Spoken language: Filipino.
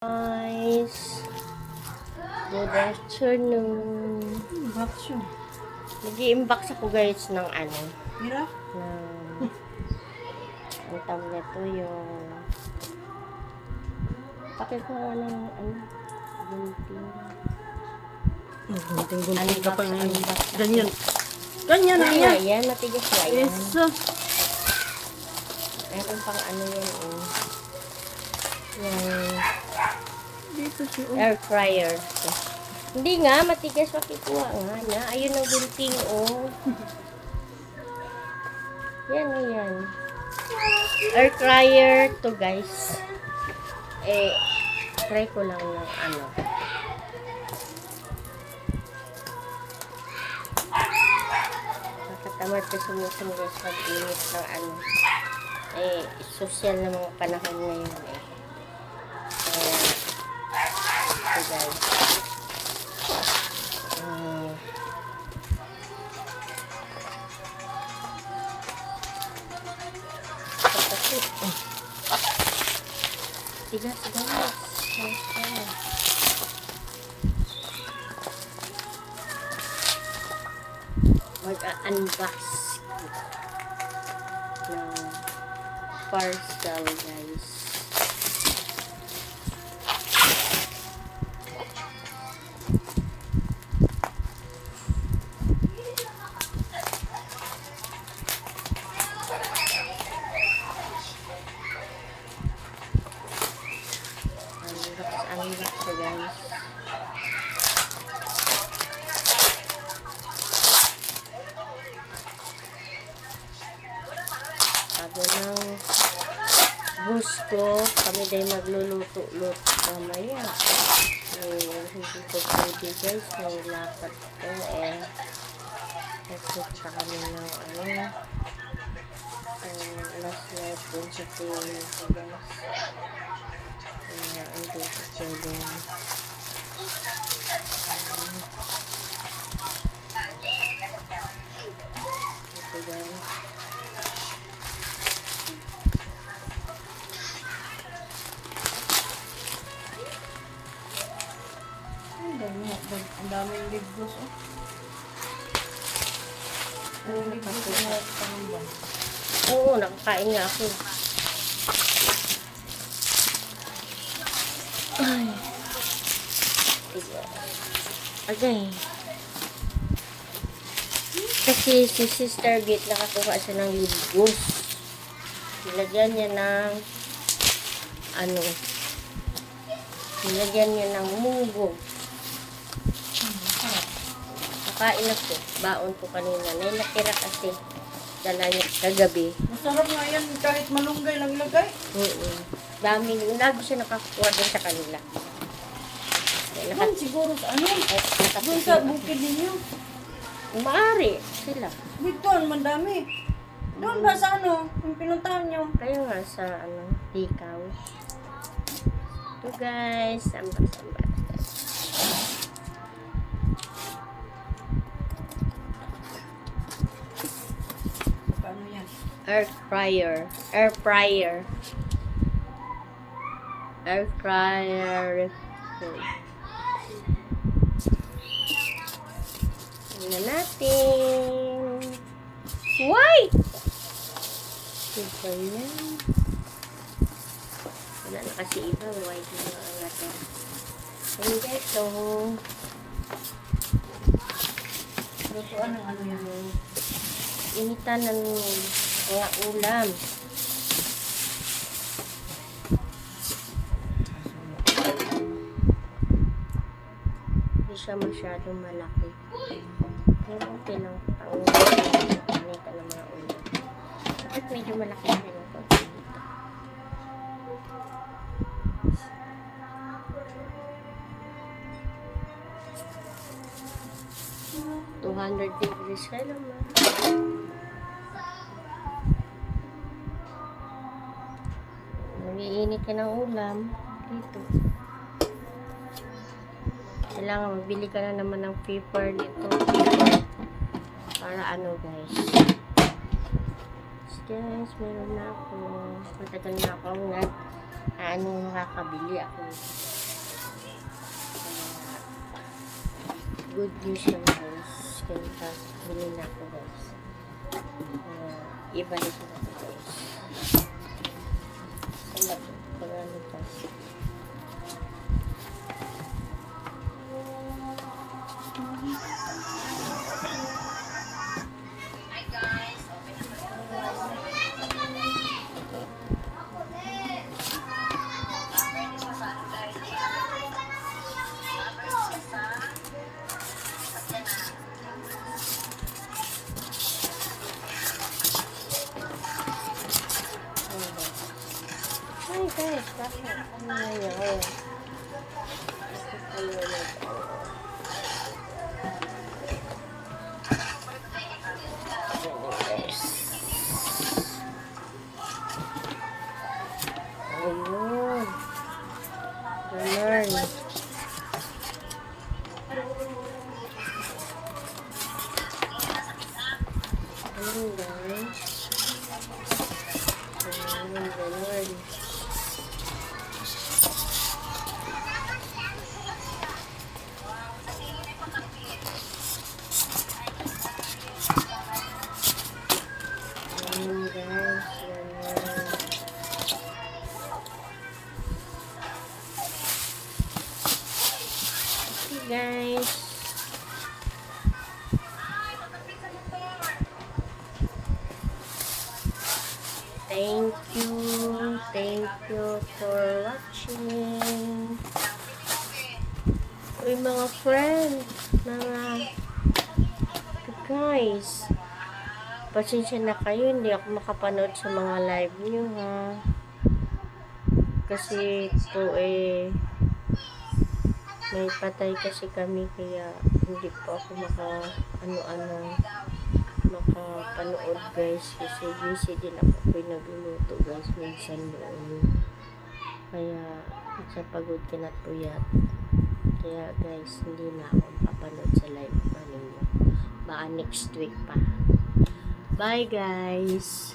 Guys, good afternoon. Box yun. Nag-i-inbox ako guys ng ano, Mira? ng ang tawag nito yung pakikuha ng ano, gunting. Gunting-gunting ka pa ngayon. Unbox. Ganyan. Ganyan na yan. Yan, matigas na yan. Eso. Meron pang ano yan yung Dito siya. air fryer. Hindi nga, matigas makikuha nga na. Ayun ang gunting, oh. Yan. Air fryer to, guys. Try ko lang ng ano. Nakatamad ko sumusunod sa init ng ano. Social na mga panahon ngayon, ito guys. Tigas guys. Mag-unbox ng parcel guys. Unbox ko guys. Sabi ng bus ko, kami din magluluto-luto mamaya. Hindi ko pwede guys, may lakad ko nagpunta kami ng ano, last night dun sa clinic ko guys. Kaya hindi ko pwede. Ito guys. Ang daming libros. Ang libros na pangamba. Oo, nakakain nga ako. Ay. Agay. Kasi si Sister Git nakakuha siya ng libros. Nilagyan niya ng ano. Nilagyan niya ng munggo. Nakain ako. Baon ko kanina. May natira kasi. Dala niya kagabi. Masarap nga yan kahit malunggay lang ilagay. Dami. Lagi siya nakakuha din sa kanila. Doon siguro sa ano? Doon sa bukid ninyo. Maaari sila. Dito, mandami. Doon ba sa ano? Yung pinuntahan nyo? Kayo nga sa ano, Tikaw. Ito guys, sambas. Paano yan? Air fryer. Air fryer. Tingnan natin. Why? Ito yan. Wala na kasi iba. White na ang natin. Hindi ito. Lutuan ng ano yan? Initan ng mga ulam. Hindi siya masyadong malaki. Pero okay lang. Initan ng mga ulam. Bakit medyo malaki na rin ito? 200 degrees ka naman. Mag-iinit ka ng ulam dito. Kailangan magbili ka na naman ng paper dito. Para ano guys. Guys, meron na ako. Matagal na akong makakabili ako. Good news lang guys. Kaya bili na ako guys. Ibalik na ako guys. Salamat. Pagano pa. Ay guys, bakit? Ano na yun? Ano na yun? Ayun. Ganun. Ayun guys. Ayun, ganun. Ayun guys, ganun. Okay guys. Thank you for watching. Uy mga friend, mga guys, pasensya na kayo, hindi ako makapanood sa mga live nyo ha. Kasi ito may patay kasi kami kaya hindi po ako makapanood guys kasi busy din ako nagluluto guys minsan doon kaya sa pagod ka na puyat kaya guys hindi na ako papanood sa live pa ninyo baka next week pa. Bye guys.